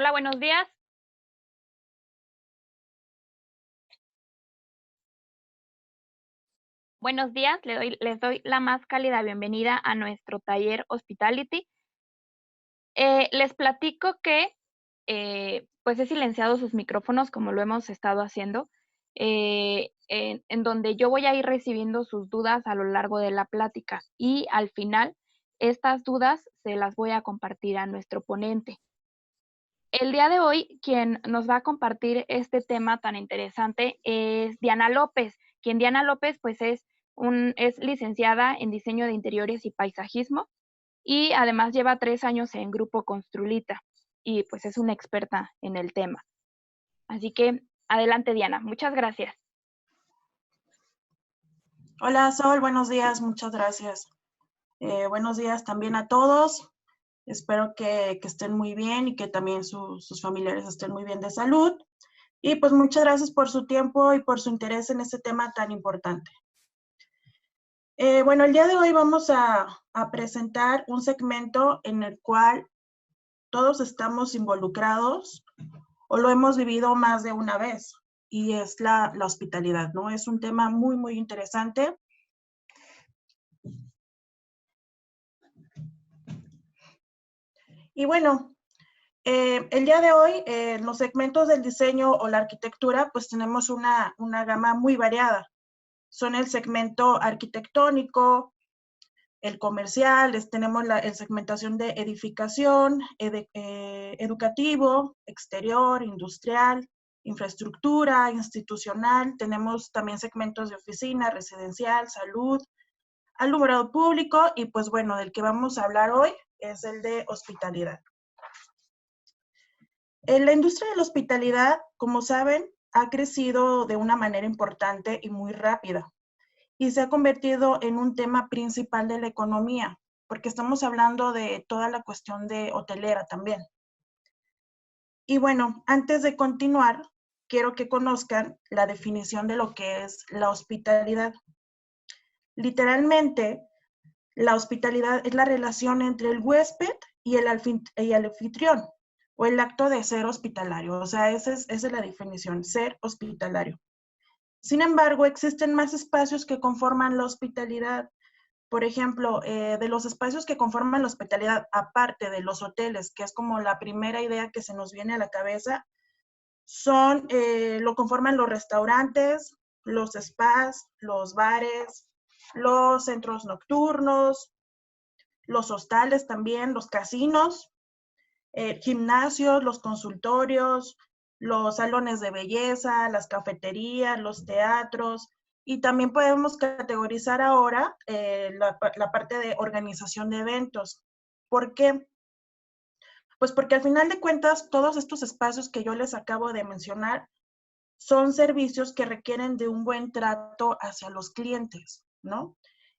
Hola, buenos días. Buenos días, les doy la más cálida bienvenida a nuestro taller Hospitality. Les platico que, pues, he silenciado sus micrófonos, como lo hemos estado haciendo, en donde yo voy a ir recibiendo sus dudas a lo largo de la plática, y al final, estas dudas se las voy a compartir a nuestro ponente. El día de hoy, quien nos va a compartir este tema tan interesante es Diana López, quien Diana López, pues, es licenciada en diseño de interiores y paisajismo, y además lleva 3 años en Grupo Construlita, y, pues, es una experta en el tema. Así que adelante, Diana. Muchas gracias. Hola Sol, buenos días, muchas gracias. Buenos días también a todos. Espero que estén muy bien y que también sus familiares estén muy bien de salud. Y pues muchas gracias por su tiempo y por su interés en este tema tan importante. Bueno, el día de hoy vamos a presentar un segmento en el cual todos estamos involucrados o lo hemos vivido más de una vez, y es la hospitalidad, ¿no? Es un tema muy, muy interesante. Y bueno, el día de hoy, en los segmentos del diseño o la arquitectura, pues tenemos una gama muy variada. Son el segmento arquitectónico, el comercial, tenemos la segmentación de edificación, educativo, exterior, industrial, infraestructura, institucional. Tenemos también segmentos de oficina, residencial, salud, alumbrado público y pues bueno, del que vamos a hablar hoy es el de hospitalidad. La industria de la hospitalidad, como saben, ha crecido de una manera importante y muy rápida y se ha convertido en un tema principal de la economía, porque estamos hablando de toda la cuestión de hotelera también. Y bueno, antes de continuar, quiero que conozcan la definición de lo que es la hospitalidad. Literalmente, la hospitalidad es la relación entre el huésped y el anfitrión, o el acto de ser hospitalario. O sea, esa es la definición, ser hospitalario. Sin embargo, existen más espacios que conforman la hospitalidad. Por ejemplo, de los espacios que conforman la hospitalidad, aparte de los hoteles, que es como la primera idea que se nos viene a la cabeza, lo conforman los restaurantes, los spas, los bares, los centros nocturnos, los hostales también, los casinos, gimnasios, los consultorios, los salones de belleza, las cafeterías, los teatros, y también podemos categorizar ahora la parte de organización de eventos. ¿Por qué? Pues porque al final de cuentas, todos estos espacios que yo les acabo de mencionar son servicios que requieren de un buen trato hacia los clientes, ¿no?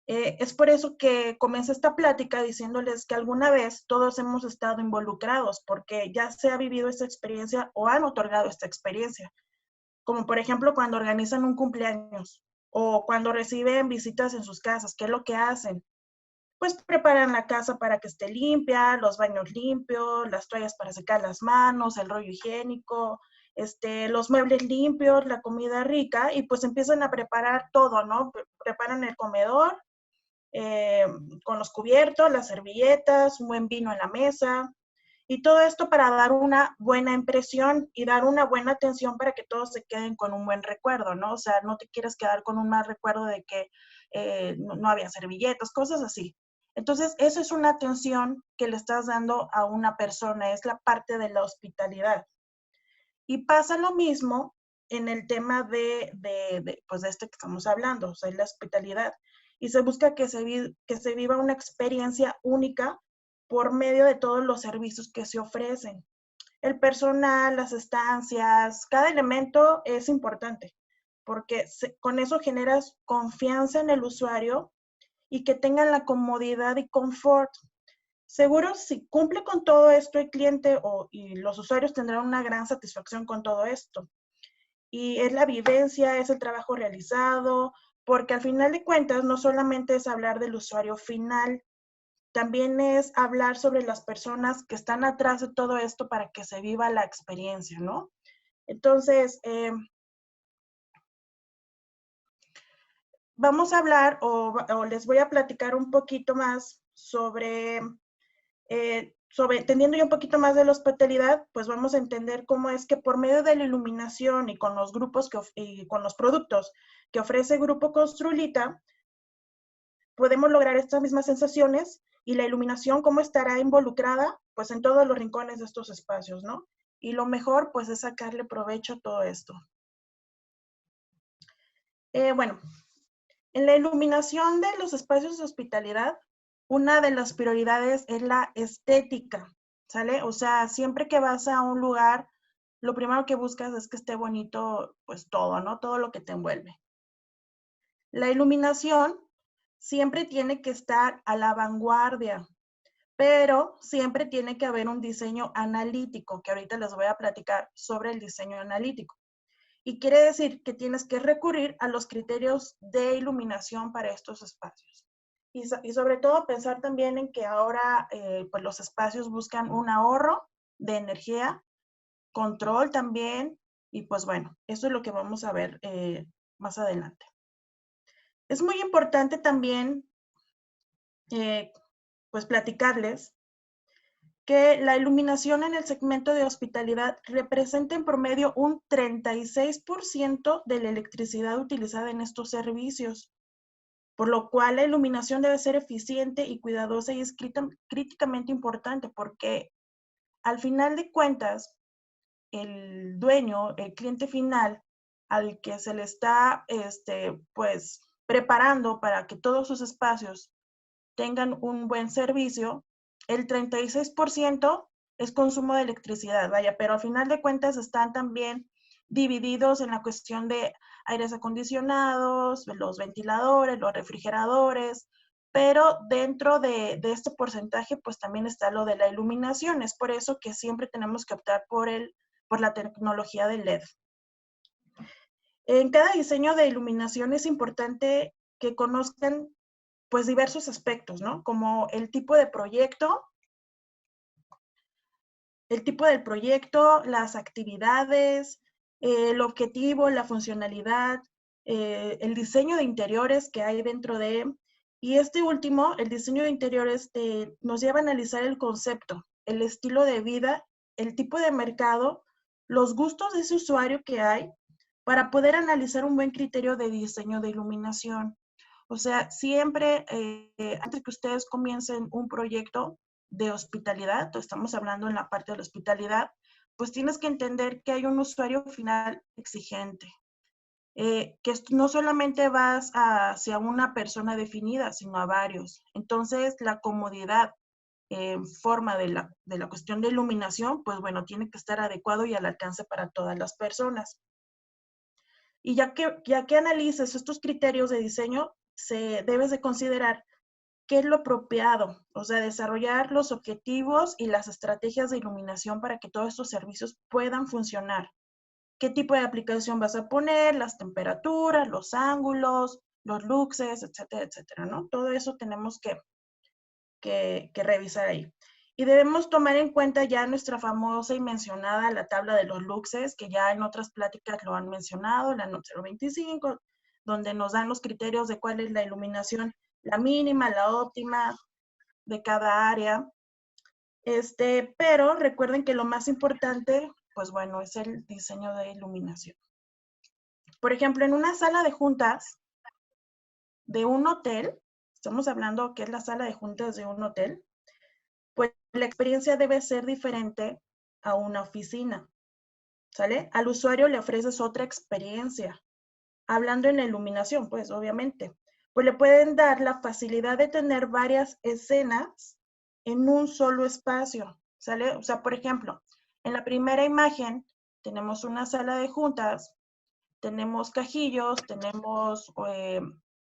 Es por eso que comencé esta plática diciéndoles que alguna vez todos hemos estado involucrados porque ya se ha vivido esta experiencia o han otorgado esta experiencia, como por ejemplo cuando organizan un cumpleaños o cuando reciben visitas en sus casas. ¿Qué es lo que hacen? Pues preparan la casa para que esté limpia, los baños limpios, las toallas para secar las manos, el rollo higiénico, los muebles limpios, la comida rica, y pues empiezan a preparar todo, ¿no? Preparan el comedor, eh, con los cubiertos, las servilletas, un buen vino en la mesa, y todo esto para dar una buena impresión y dar una buena atención para que todos se queden con un buen recuerdo, ¿no? O sea, no te quieres quedar con un mal recuerdo de que no había servilletas, cosas así. Entonces, eso es una atención que le estás dando a una persona, es la parte de la hospitalidad. Y pasa lo mismo en el tema pues de esto que estamos hablando, o sea, la hospitalidad. Y se busca que se viva una experiencia única por medio de todos los servicios que se ofrecen. El personal, las estancias, cada elemento es importante, porque con eso generas confianza en el usuario y que tengan la comodidad y confort. Seguro, si cumple con todo esto el cliente y los usuarios tendrán una gran satisfacción con todo esto. Y es la vivencia, es el trabajo realizado, porque al final de cuentas no solamente es hablar del usuario final, también es hablar sobre las personas que están atrás de todo esto para que se viva la experiencia, ¿no? Entonces, vamos a hablar o les voy a platicar un poquito más sobre entendiendo ya un poquito más de la hospitalidad, pues vamos a entender cómo es que por medio de la iluminación y con los grupos y con los productos que ofrece Grupo Construlita, podemos lograr estas mismas sensaciones y la iluminación cómo estará involucrada pues en todos los rincones de estos espacios, ¿no? Y lo mejor pues es sacarle provecho a todo esto. Bueno, en la iluminación de los espacios de hospitalidad, una de las prioridades es la estética, ¿sale? O sea, siempre que vas a un lugar, lo primero que buscas es que esté bonito, pues todo, ¿no? Todo lo que te envuelve. La iluminación siempre tiene que estar a la vanguardia, pero siempre tiene que haber un diseño analítico, que ahorita les voy a platicar sobre el diseño analítico. Y quiere decir que tienes que recurrir a los criterios de iluminación para estos espacios. Y sobre todo pensar también en que ahora pues los espacios buscan un ahorro de energía, control también, y pues bueno, eso es lo que vamos a ver más adelante. Es muy importante también pues platicarles que la iluminación en el segmento de hospitalidad representa en promedio un 36% de la electricidad utilizada en estos servicios, por lo cual la iluminación debe ser eficiente y cuidadosa y es críticamente importante porque al final de cuentas, el dueño, el cliente final, al que se le está pues, preparando para que todos sus espacios tengan un buen servicio, el 36% es consumo de electricidad, vaya, pero al final de cuentas están también divididos en la cuestión de aires acondicionados, los ventiladores, los refrigeradores, pero dentro de este porcentaje pues también está lo de la iluminación, es por eso que siempre tenemos que optar por la tecnología del LED. En cada diseño de iluminación es importante que conozcan pues diversos aspectos, ¿no? Como el tipo de proyecto, el tipo del proyecto, las actividades, el objetivo, la funcionalidad, el diseño de interiores que hay dentro de, y este último, el diseño de interiores, nos lleva a analizar el concepto, el estilo de vida, el tipo de mercado, los gustos de ese usuario que hay, para poder analizar un buen criterio de diseño de iluminación. O sea, siempre, antes que ustedes comiencen un proyecto de hospitalidad, estamos hablando en la parte de la hospitalidad, pues tienes que entender que hay un usuario final exigente, que no solamente vas hacia una persona definida, sino a varios. Entonces, la comodidad en forma de la cuestión de iluminación, pues bueno, tiene que estar adecuado y al alcance para todas las personas. Y ya que analices estos criterios de diseño, debes de considerar qué es lo apropiado, o sea, desarrollar los objetivos y las estrategias de iluminación para que todos estos servicios puedan funcionar. ¿Qué tipo de aplicación vas a poner? Las temperaturas, los ángulos, los luxes, etcétera, etcétera, ¿no? Todo eso tenemos que revisar ahí. Y debemos tomar en cuenta ya nuestra famosa y mencionada la tabla de los luxes, que ya en otras pláticas lo han mencionado, la NOT 025, donde nos dan los criterios de cuál es la iluminación, la mínima, la óptima de cada área. Pero recuerden que lo más importante, pues bueno, es el diseño de iluminación. Por ejemplo, en una sala de juntas de un hotel, estamos hablando que es la sala de juntas de un hotel, pues la experiencia debe ser diferente a una oficina, ¿sale? Al usuario le ofreces otra experiencia. Hablando en la iluminación, pues obviamente, pues le pueden dar la facilidad de tener varias escenas en un solo espacio, ¿sale? O sea, por ejemplo, en la primera imagen tenemos una sala de juntas, tenemos cajillos, tenemos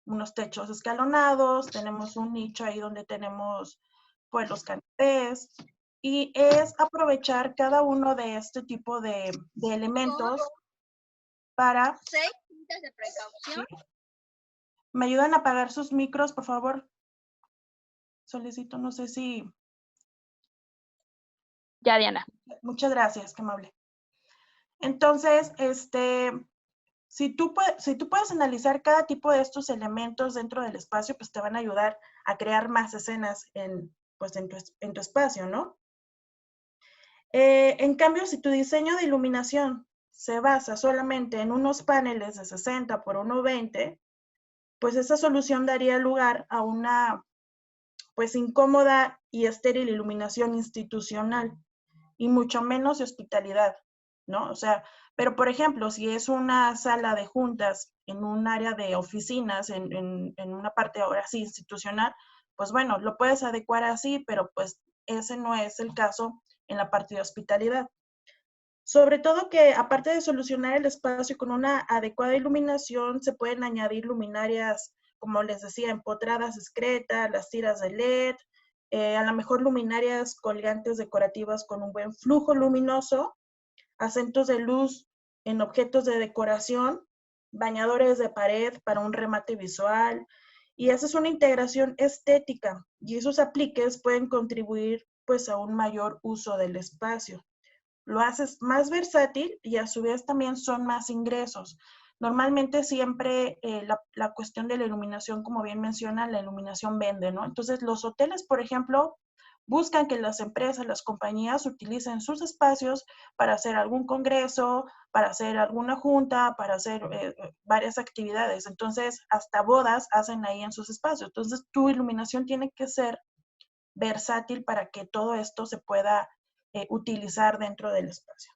unos techos escalonados, tenemos un nicho ahí donde tenemos pues los canapés, y es aprovechar cada uno de este tipo de elementos para... 6 puntos de precaución. ¿Sí? ¿Me ayudan a apagar sus micros, por favor? Solicito, no sé si... Ya, Diana. Muchas gracias, qué amable. Entonces, si tú puedes analizar cada tipo de estos elementos dentro del espacio, pues te van a ayudar a crear más escenas pues en tu espacio, ¿no? En cambio, si tu diseño de iluminación se basa solamente en unos paneles de 60 por 120, pues esa solución daría lugar a una pues incómoda y estéril iluminación institucional y mucho menos de hospitalidad, ¿no? O sea, pero por ejemplo, si es una sala de juntas en un área de oficinas, en una parte ahora sí institucional, pues bueno, lo puedes adecuar así, pero pues ese no es el caso en la parte de hospitalidad. Sobre todo que aparte de solucionar el espacio con una adecuada iluminación, se pueden añadir luminarias, como les decía, empotradas discretas, las tiras de LED, a lo mejor luminarias colgantes decorativas con un buen flujo luminoso, acentos de luz en objetos de decoración, bañadores de pared para un remate visual, y esa es una integración estética, y esos apliques pueden contribuir pues a un mayor uso del espacio. Lo haces más versátil y a su vez también son más ingresos. Normalmente siempre la cuestión de la iluminación, como bien menciona, la iluminación vende, ¿no? Entonces los hoteles, por ejemplo, buscan que las empresas, las compañías utilicen sus espacios para hacer algún congreso, para hacer alguna junta, para hacer varias actividades. Entonces, hasta bodas hacen ahí en sus espacios. Entonces, tu iluminación tiene que ser versátil para que todo esto se pueda utilizar dentro del espacio.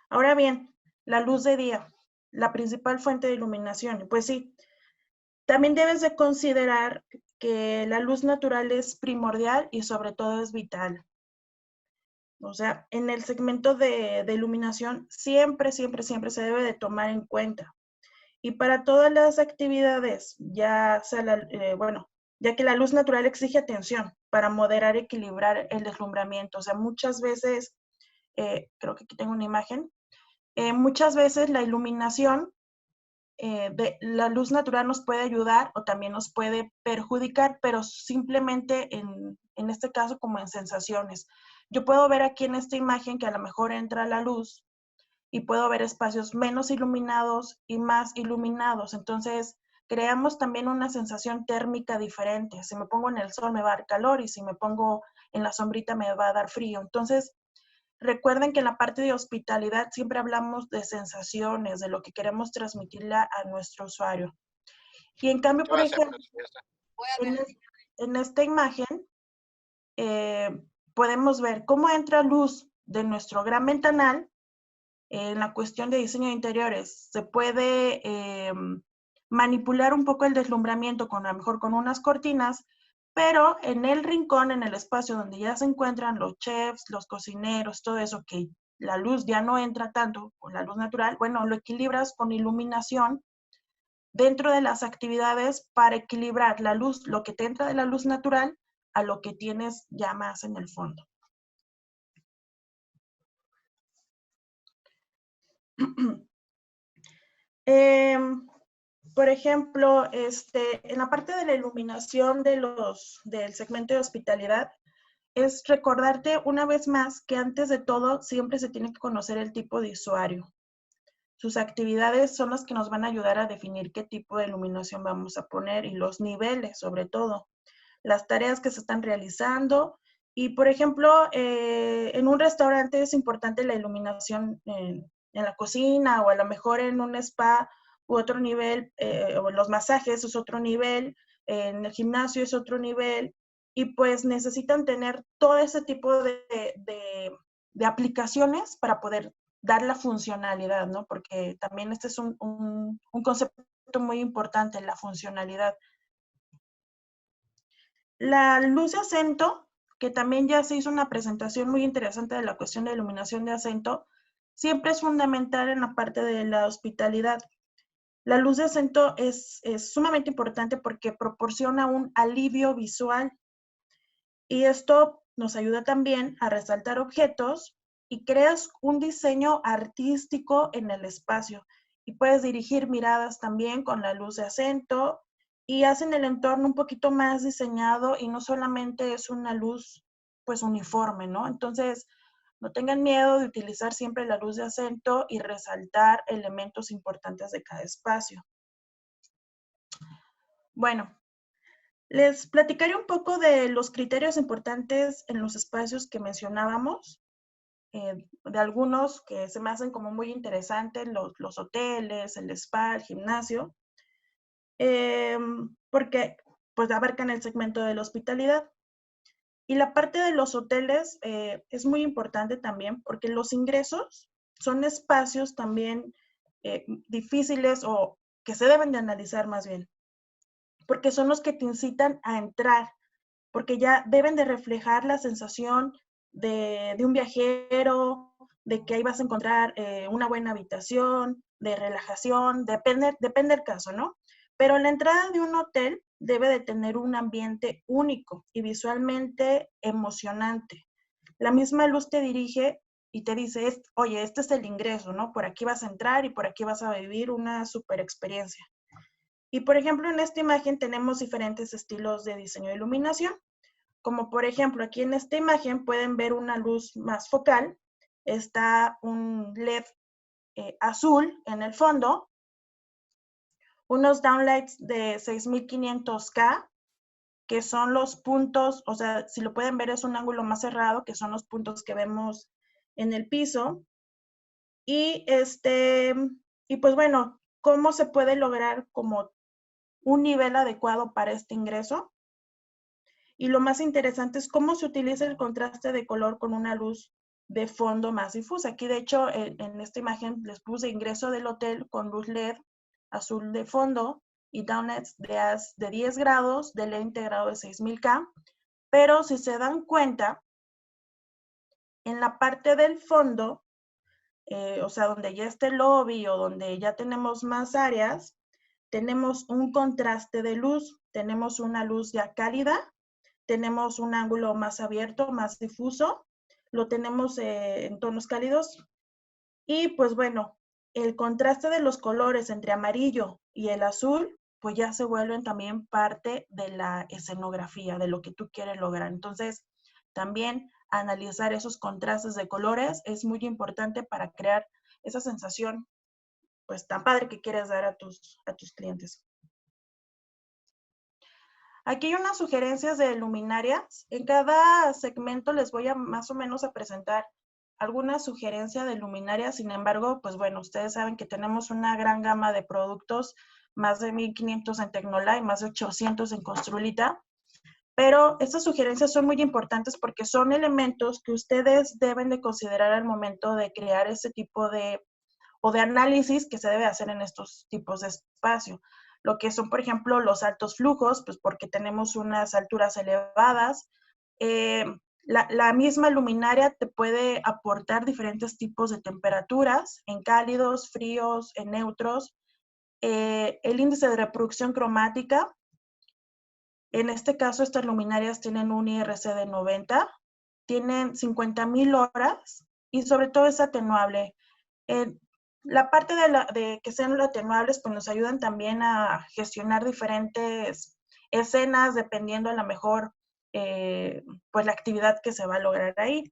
Ahora bien, la luz de día, la principal fuente de iluminación. Pues sí, también debes de considerar que la luz natural es primordial y sobre todo es vital. O sea, en el segmento de iluminación siempre, siempre, siempre se debe de tomar en cuenta. Y para todas las actividades, ya sea bueno, ya que la luz natural exige atención para moderar y equilibrar el deslumbramiento. O sea, muchas veces, creo que aquí tengo una imagen, muchas veces la iluminación de la luz natural nos puede ayudar o también nos puede perjudicar, pero simplemente en este caso como en sensaciones. Yo puedo ver aquí en esta imagen que a lo mejor entra la luz y puedo ver espacios menos iluminados y más iluminados. Entonces, creamos también una sensación térmica diferente. Si me pongo en el sol me va a dar calor y si me pongo en la sombrita me va a dar frío. Entonces, recuerden que en la parte de hospitalidad siempre hablamos de sensaciones, de lo que queremos transmitirle a nuestro usuario. Y en cambio, por ejemplo, en esta imagen podemos ver cómo entra luz de nuestro gran ventanal en la cuestión de diseño de interiores. Se puede manipular un poco el deslumbramiento a lo mejor con unas cortinas, pero en el rincón, en el espacio donde ya se encuentran los chefs, los cocineros, todo eso que la luz ya no entra tanto con la luz natural, bueno, lo equilibras con iluminación dentro de las actividades para equilibrar la luz, lo que te entra de la luz natural a lo que tienes ya más en el fondo. Por ejemplo, en la parte de la iluminación del segmento de hospitalidad, es recordarte una vez más que antes de todo siempre se tiene que conocer el tipo de usuario. Sus actividades son las que nos van a ayudar a definir qué tipo de iluminación vamos a poner y los niveles, sobre todo, las tareas que se están realizando. Y, por ejemplo, en un restaurante es importante la iluminación en la cocina o a lo mejor en un spa u otro nivel, o en los masajes es otro nivel, en el gimnasio es otro nivel, y pues necesitan tener todo ese tipo de aplicaciones para poder dar la funcionalidad, ¿no? Porque también este es un concepto muy importante, la funcionalidad. La luz de acento, que también ya se hizo una presentación muy interesante de la cuestión de iluminación de acento, siempre es fundamental en la parte de la hospitalidad. La luz de acento es sumamente importante porque proporciona un alivio visual y esto nos ayuda también a resaltar objetos y creas un diseño artístico en el espacio y puedes dirigir miradas también con la luz de acento y hacen el entorno un poquito más diseñado y no solamente es una luz pues uniforme, ¿no? Entonces, no tengan miedo de utilizar siempre la luz de acento y resaltar elementos importantes de cada espacio. Bueno, les platicaré un poco de los criterios importantes en los espacios que mencionábamos, de algunos que se me hacen como muy interesantes, los hoteles, el spa, el gimnasio, porque pues abarcan el segmento de la hospitalidad. Y la parte de los hoteles es muy importante también porque los ingresos son espacios también difíciles o que se deben de analizar más bien, porque son los que te incitan a entrar, porque ya deben de reflejar la sensación de un viajero, de que ahí vas a encontrar una buena habitación, de relajación, depende del caso, ¿no? Pero la entrada de un hotel debe de tener un ambiente único y visualmente emocionante. La misma luz te dirige y te dice, oye, este es el ingreso, ¿no? Por aquí vas a entrar y por aquí vas a vivir una super experiencia. Y por ejemplo, en esta imagen tenemos diferentes estilos de diseño de iluminación. Como por ejemplo, aquí en esta imagen pueden ver una luz más focal. Está un LED azul en el fondo, unos downlights de 6500K, que son los puntos, o sea, si lo pueden ver es un ángulo más cerrado, que son los puntos que vemos en el piso. Y y pues bueno, ¿cómo se puede lograr como un nivel adecuado para este ingreso? Y lo más interesante es cómo se utiliza el contraste de color con una luz de fondo más difusa. Aquí, de hecho, en esta imagen les puse ingreso del hotel con luz LED azul de fondo y downlights de 10 grados, de LED integrado de 6000K. Pero si se dan cuenta, en la parte del fondo, o sea, donde ya está el lobby o donde ya tenemos más áreas, tenemos un contraste de luz. Tenemos una luz ya cálida, tenemos un ángulo más abierto, más difuso, lo tenemos en tonos cálidos y pues bueno, el contraste de los colores entre amarillo y el azul, pues ya se vuelven también parte de la escenografía, de lo que tú quieres lograr. Entonces, también analizar esos contrastes de colores es muy importante para crear esa sensación pues tan padre que quieres dar a tus clientes. Aquí hay unas sugerencias de luminarias. En cada segmento les voy a más o menos a presentar alguna sugerencia de luminarias. Sin embargo, pues bueno, ustedes saben que tenemos una gran gama de productos, más de 1500 en Tecnolite, más de 800 en Construlita. Pero estas sugerencias son muy importantes porque son elementos que ustedes deben de considerar al momento de crear ese tipo de análisis que se debe hacer en estos tipos de espacio. Lo que son, por ejemplo, los altos flujos, pues porque tenemos unas alturas elevadas. La misma luminaria te puede aportar diferentes tipos de temperaturas, en cálidos, fríos, en neutros. El índice de reproducción cromática, en este caso estas luminarias tienen un IRC de 90, tienen 50,000 horas y sobre todo es atenuable. La parte de que sean atenuables, pues nos ayudan también a gestionar diferentes escenas dependiendo a lo mejor, pues la actividad que se va a lograr ahí.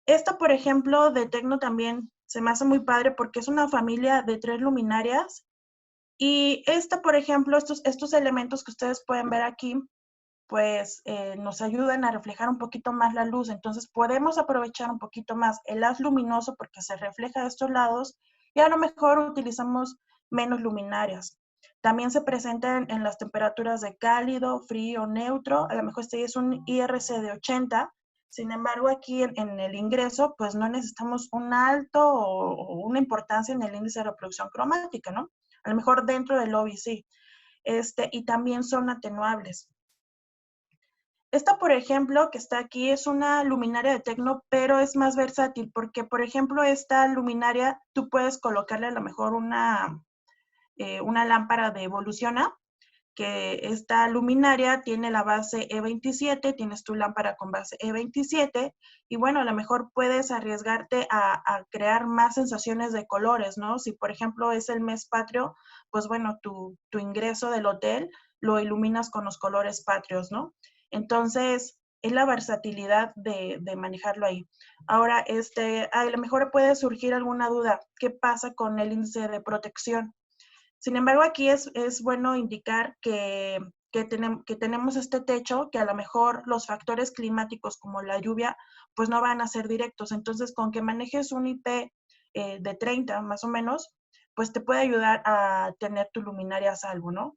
Esta, por ejemplo, de Tecno también se me hace muy padre porque es una familia de 3 luminarias y esta, por ejemplo, estos elementos que ustedes pueden ver aquí, pues nos ayudan a reflejar un poquito más la luz. Entonces podemos aprovechar un poquito más el haz luminoso porque se refleja de estos lados y a lo mejor utilizamos menos luminarias. También se presentan en las temperaturas de cálido, frío, neutro. A lo mejor este es un IRC de 80. Sin embargo, aquí en el ingreso, pues no necesitamos un alto o una importancia en el índice de reproducción cromática, ¿no? A lo mejor dentro del lobby sí. Y también son atenuables. Esta, por ejemplo, que está aquí, es una luminaria de Tecno, pero es más versátil porque, por ejemplo, esta luminaria tú puedes colocarle a lo mejor una lámpara de Evoluciona, que esta luminaria tiene la base E27, tienes tu lámpara con base E27, y bueno, a lo mejor puedes arriesgarte a crear más sensaciones de colores, ¿no? Si, por ejemplo, es el mes patrio, pues bueno, tu ingreso del hotel lo iluminas con los colores patrios, ¿no? Entonces, es la versatilidad de manejarlo ahí. Ahora, a lo mejor puede surgir alguna duda. ¿Qué pasa con el índice de protección? Sin embargo, aquí es bueno indicar que tenemos este techo, que a lo mejor los factores climáticos como la lluvia, pues no van a ser directos. Entonces, con que manejes un IP de 30 más o menos, pues te puede ayudar a tener tu luminaria a salvo, ¿no?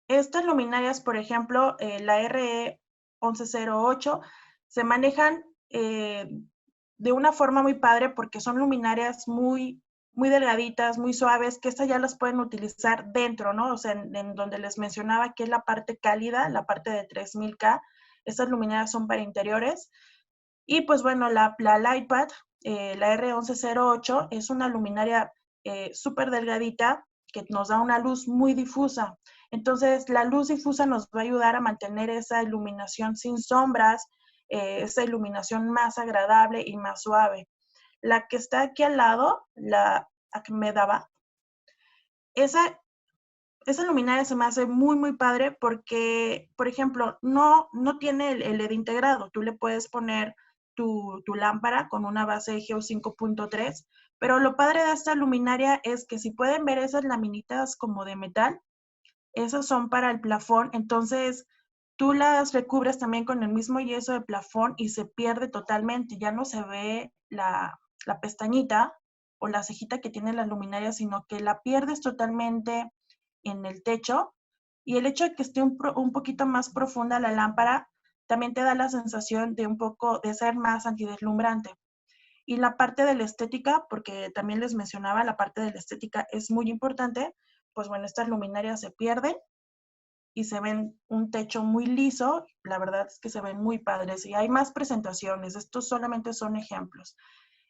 Estas luminarias, por ejemplo, la RE1108, se manejan de una forma muy padre porque son luminarias muy delgaditas, muy suaves, que estas ya las pueden utilizar dentro, ¿no? O sea, en donde les mencionaba que es la parte cálida, la parte de 3000K, estas luminarias son para interiores. Y pues bueno, la Lightpad, la R1108, es una luminaria súper delgadita que nos da una luz muy difusa. Entonces, la luz difusa nos va a ayudar a mantener esa iluminación sin sombras, esa iluminación más agradable y más suave. La que está aquí al lado, la Akmedaba, esa luminaria se me hace muy padre porque, por ejemplo, no tiene el LED integrado. Tú le puedes poner tu lámpara con una base GEO 5.3, pero lo padre de esta luminaria es que si pueden ver esas laminitas como de metal, esas son para el plafón, entonces tú las recubres también con el mismo yeso de plafón y se pierde totalmente, ya no se ve la pestañita o la cejita que tiene la luminaria, sino que la pierdes totalmente en el techo, y el hecho de que esté un poquito más profunda la lámpara también te da la sensación de ser más antideslumbrante. Y la parte de la estética, porque también les mencionaba, la parte de la estética es muy importante, pues bueno, estas luminarias se pierden y se ven un techo muy liso. La verdad es que se ven muy padres y hay más presentaciones. Estos solamente son ejemplos.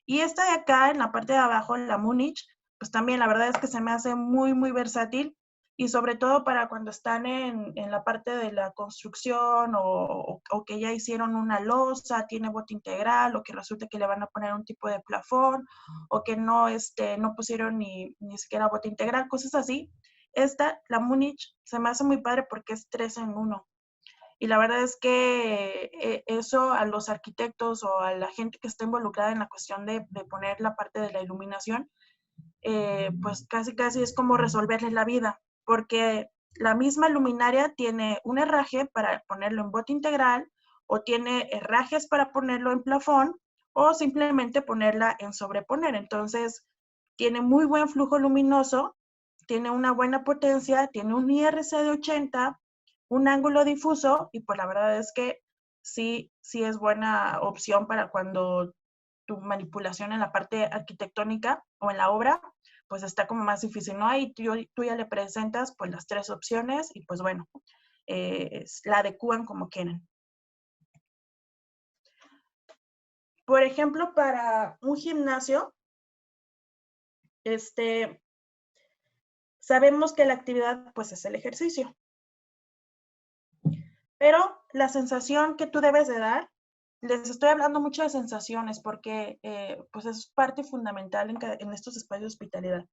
Y esta de acá, en la parte de abajo, la Múnich, pues también la verdad es que se me hace muy versátil, y sobre todo para cuando están en la parte de la construcción o que ya hicieron una losa, tiene bote integral, o que resulta que le van a poner un tipo de plafón, o que no pusieron ni siquiera bote integral, cosas así. La Múnich, se me hace muy padre porque es 3 en 1. Y la verdad es que eso a los arquitectos o a la gente que está involucrada en la cuestión de poner la parte de la iluminación, pues casi es como resolverles la vida, porque la misma luminaria tiene un herraje para ponerlo en bote integral, o tiene herrajes para ponerlo en plafón, o simplemente ponerla en sobreponer. Entonces, tiene muy buen flujo luminoso, tiene una buena potencia, tiene un IRC de 80, un ángulo difuso, y pues la verdad es que sí es buena opción para cuando tu manipulación en la parte arquitectónica o en la obra, pues está como más difícil, ¿no? Ahí tú ya le presentas pues las 3 opciones y pues bueno, la adecúan como quieren. Por ejemplo, para un gimnasio, sabemos que la actividad pues es el ejercicio, pero la sensación que tú debes de dar, les estoy hablando mucho de sensaciones porque pues es parte fundamental en estos espacios de hospitalidad.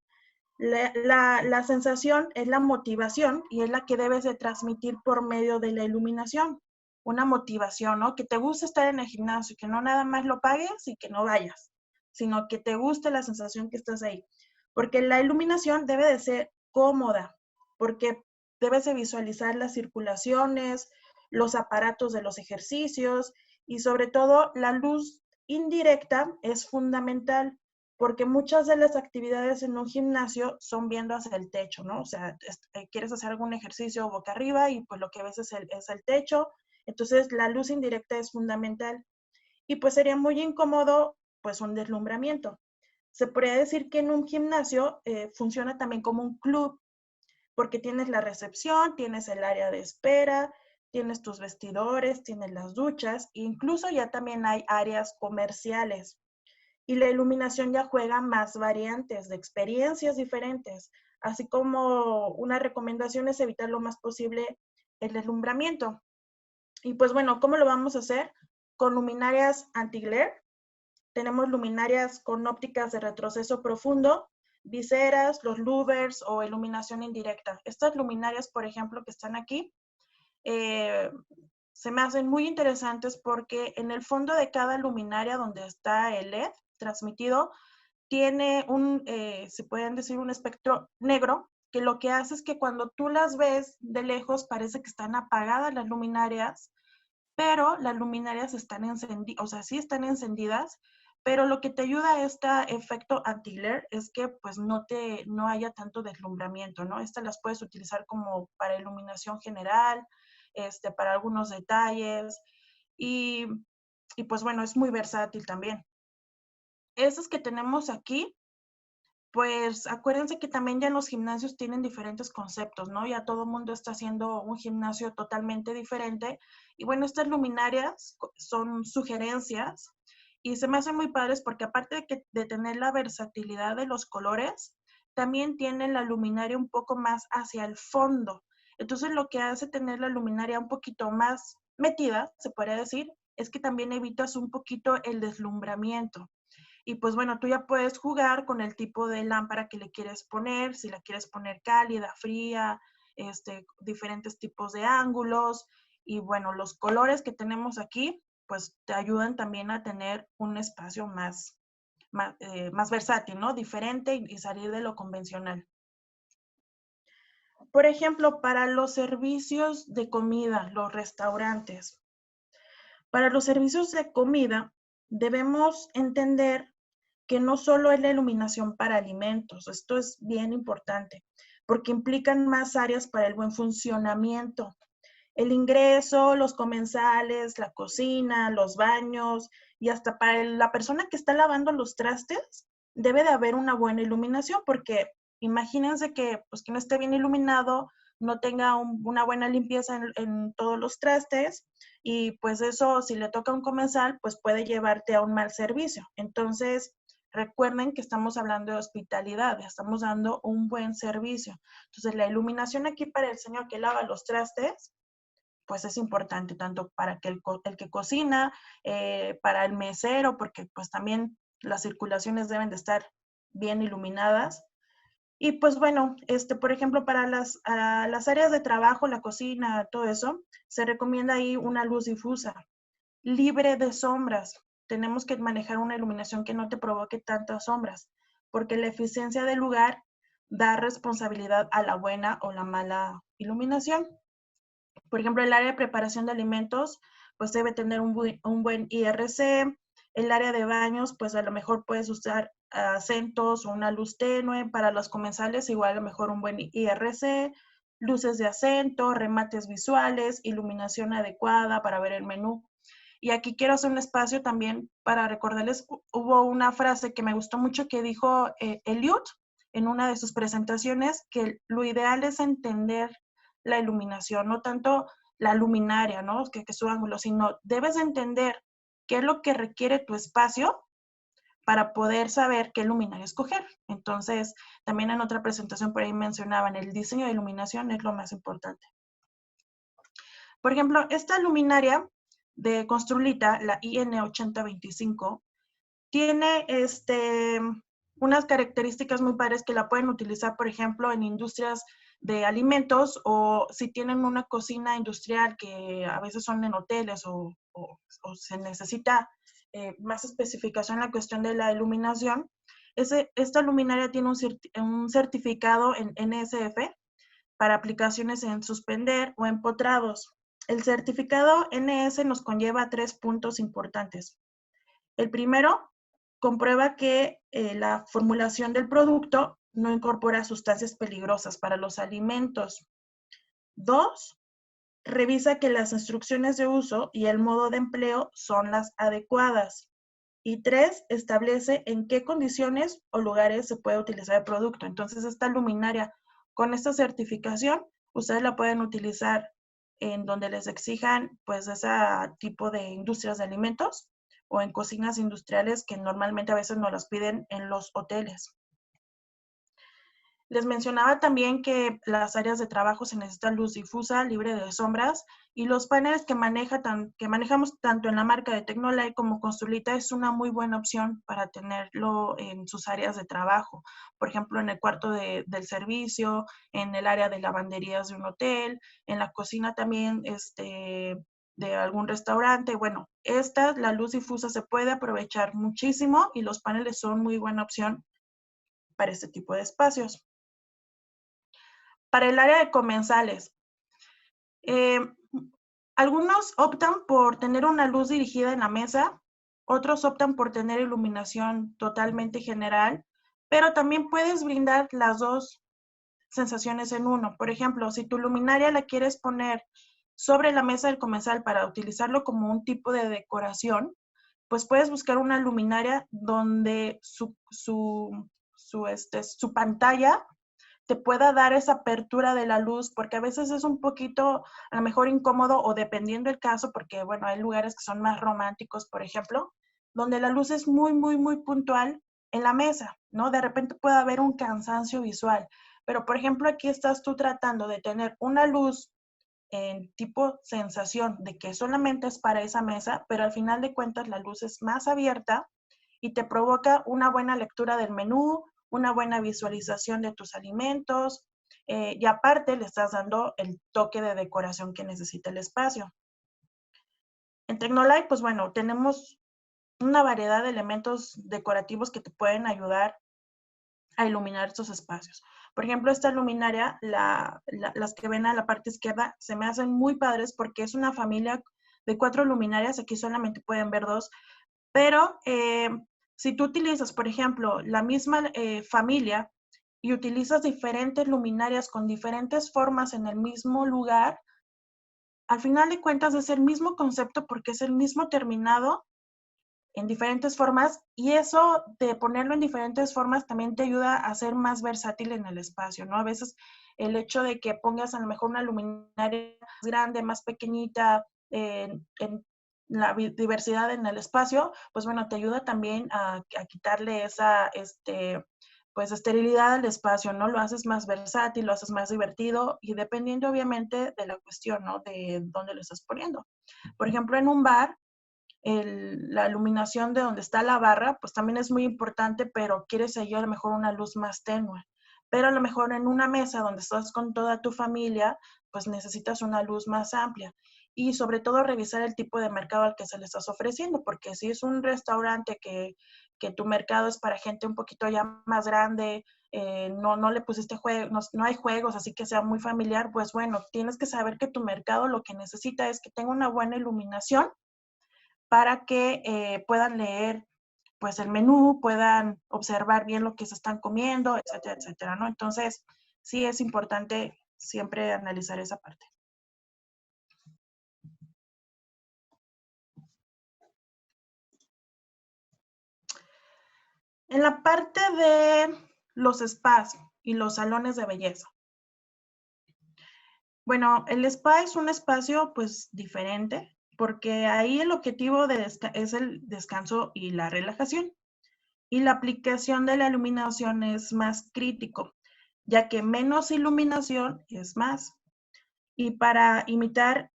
La sensación es la motivación, y es la que debes de transmitir por medio de la iluminación. Una motivación, ¿no? Que te guste estar en el gimnasio, que no nada más lo pagues y que no vayas, sino que te guste la sensación que estás ahí. Porque la iluminación debe de ser cómoda, porque debes de visualizar las circulaciones, los aparatos de los ejercicios, y sobre todo la luz indirecta es fundamental, porque muchas de las actividades en un gimnasio son viendo hacia el techo, ¿no? O sea, quieres hacer algún ejercicio boca arriba y pues lo que ves es el techo. Entonces, la luz indirecta es fundamental, y pues sería muy incómodo pues un deslumbramiento. Se podría decir que en un gimnasio funciona también como un club, porque tienes la recepción, tienes el área de espera, tienes tus vestidores, tienes las duchas, e incluso ya también hay áreas comerciales. Y la iluminación ya juega más variantes de experiencias diferentes, así como una recomendación es evitar lo más posible el deslumbramiento. Y pues bueno, ¿cómo lo vamos a hacer? Con luminarias anti-glare. Tenemos luminarias con ópticas de retroceso profundo viseras, los louvers o iluminación indirecta. Estas luminarias, por ejemplo, que están aquí, se me hacen muy interesantes porque en el fondo de cada luminaria donde está el LED transmitido, tiene se pueden decir, un espectro negro, que lo que hace es que cuando tú las ves de lejos parece que están apagadas las luminarias, pero las luminarias están encendidas, o sea, sí están encendidas, pero lo que te ayuda a este efecto anti-glare es que pues no haya tanto deslumbramiento, ¿no? Estas las puedes utilizar como para iluminación general, para algunos detalles y, y pues bueno, es muy versátil también. Esas que tenemos aquí, pues acuérdense que también ya en los gimnasios tienen diferentes conceptos, ¿no? Ya todo el mundo está haciendo un gimnasio totalmente diferente. Y bueno, estas luminarias son sugerencias y se me hacen muy padres porque aparte de tener la versatilidad de los colores, también tienen la luminaria un poco más hacia el fondo. Entonces lo que hace tener la luminaria un poquito más metida, se podría decir, es que también evitas un poquito el deslumbramiento. Y pues bueno, tú ya puedes jugar con el tipo de lámpara que le quieres poner, si la quieres poner cálida, fría, diferentes tipos de ángulos. Y bueno, los colores que tenemos aquí, pues te ayudan también a tener un espacio más versátil, ¿no? Diferente y salir de lo convencional. Por ejemplo, para los servicios de comida, los restaurantes. Para los servicios de comida, debemos entender que no solo es la iluminación para alimentos, esto es bien importante, porque implican más áreas para el buen funcionamiento. El ingreso, los comensales, la cocina, los baños y hasta para la persona que está lavando los trastes, debe de haber una buena iluminación, porque imagínense que, pues, que no esté bien iluminado, no tenga una buena limpieza en todos los trastes y pues eso, si le toca a un comensal, pues puede llevarte a un mal servicio. Entonces, recuerden que estamos hablando de hospitalidad, estamos dando un buen servicio. Entonces, la iluminación aquí para el señor que lava los trastes, pues es importante, tanto para que el que cocina, para el mesero, porque pues también las circulaciones deben de estar bien iluminadas. Y pues bueno, por ejemplo, para las áreas de trabajo, la cocina, todo eso, se recomienda ahí una luz difusa, libre de sombras. Tenemos que manejar una iluminación que no te provoque tantas sombras, porque la eficiencia del lugar da responsabilidad a la buena o la mala iluminación. Por ejemplo, el área de preparación de alimentos, pues debe tener un buen IRC. El área de baños, pues a lo mejor puedes usar acentos o una luz tenue. Para los comensales, igual a lo mejor un buen IRC, luces de acento, remates visuales, iluminación adecuada para ver el menú. Y aquí quiero hacer un espacio también para recordarles, hubo una frase que me gustó mucho que dijo Eliot en una de sus presentaciones, que lo ideal es entender la iluminación, no tanto la luminaria, ¿no? Que su ángulo, sino debes entender qué es lo que requiere tu espacio para poder saber qué luminaria escoger. Entonces, también en otra presentación por ahí mencionaban, el diseño de iluminación es lo más importante. Por ejemplo, esta luminaria de Construlita, la IN8025, tiene unas características muy padres que la pueden utilizar, por ejemplo, en industrias de alimentos o si tienen una cocina industrial que a veces son en hoteles o se necesita más especificación en la cuestión de la iluminación. Esta luminaria tiene un certificado en NSF para aplicaciones en suspender o empotrados. El certificado NS nos conlleva 3 puntos importantes. El primero, comprueba que la formulación del producto no incorpora sustancias peligrosas para los alimentos. 2, revisa que las instrucciones de uso y el modo de empleo son las adecuadas. Y 3, establece en qué condiciones o lugares se puede utilizar el producto. Entonces, esta luminaria con esta certificación, ustedes la pueden utilizar en donde les exijan pues ese tipo de industrias de alimentos o en cocinas industriales que normalmente a veces nos las piden en los hoteles. Les mencionaba también que las áreas de trabajo se necesita luz difusa, libre de sombras, y los paneles que manejamos tanto en la marca de Tecnolite como Construlita es una muy buena opción para tenerlo en sus áreas de trabajo. Por ejemplo, en el cuarto del servicio, en el área de lavanderías de un hotel, en la cocina también, de algún restaurante. Bueno, la luz difusa se puede aprovechar muchísimo y los paneles son muy buena opción para este tipo de espacios. Para el área de comensales, algunos optan por tener una luz dirigida en la mesa, otros optan por tener iluminación totalmente general, pero también puedes brindar las dos sensaciones en uno. Por ejemplo, si tu luminaria la quieres poner sobre la mesa del comensal para utilizarlo como un tipo de decoración, pues puedes buscar una luminaria donde su pantalla te pueda dar esa apertura de la luz, porque a veces es un poquito, a lo mejor incómodo o dependiendo el caso, porque bueno, hay lugares que son más románticos, por ejemplo, donde la luz es muy, muy, muy puntual en la mesa, ¿no? De repente puede haber un cansancio visual, pero por ejemplo aquí estás tú tratando de tener una luz en tipo sensación de que solamente es para esa mesa, pero al final de cuentas la luz es más abierta y te provoca una buena lectura del menú, una buena visualización de tus alimentos, y aparte le estás dando el toque de decoración que necesita el espacio. En Tecnolite, pues bueno, tenemos una variedad de elementos decorativos que te pueden ayudar a iluminar estos espacios. Por ejemplo, esta luminaria, las que ven a la parte izquierda, se me hacen muy padres porque es una familia de 4 luminarias, aquí solamente pueden ver 2, pero si tú utilizas, por ejemplo, la misma familia y utilizas diferentes luminarias con diferentes formas en el mismo lugar, al final de cuentas es el mismo concepto porque es el mismo terminado en diferentes formas y eso de ponerlo en diferentes formas también te ayuda a ser más versátil en el espacio, ¿no? A veces el hecho de que pongas a lo mejor una luminaria más grande, más pequeñita, en la diversidad en el espacio, pues bueno, te ayuda también a quitarle esa, pues esterilidad al espacio, ¿no? Lo haces más versátil, lo haces más divertido y dependiendo obviamente de la cuestión, ¿no? De dónde lo estás poniendo. Por ejemplo, en un bar, la iluminación de donde está la barra, pues también es muy importante, pero quieres ahí a lo mejor una luz más tenue. Pero a lo mejor en una mesa donde estás con toda tu familia, pues necesitas una luz más amplia. Y sobre todo revisar el tipo de mercado al que se le estás ofreciendo, porque si es un restaurante que tu mercado es para gente un poquito ya más grande, no le pusiste juegos, no hay juegos, así que sea muy familiar, pues bueno, tienes que saber que tu mercado lo que necesita es que tenga una buena iluminación para que puedan leer pues el menú, puedan observar bien lo que se están comiendo, etcétera, etcétera, ¿no? Entonces, sí es importante siempre analizar esa parte. En la parte de los spas y los salones de belleza. Bueno, el spa es un espacio pues diferente porque ahí el objetivo es el descanso y la relajación. Y la aplicación de la iluminación es más crítico, ya que menos iluminación es más. Y para imitar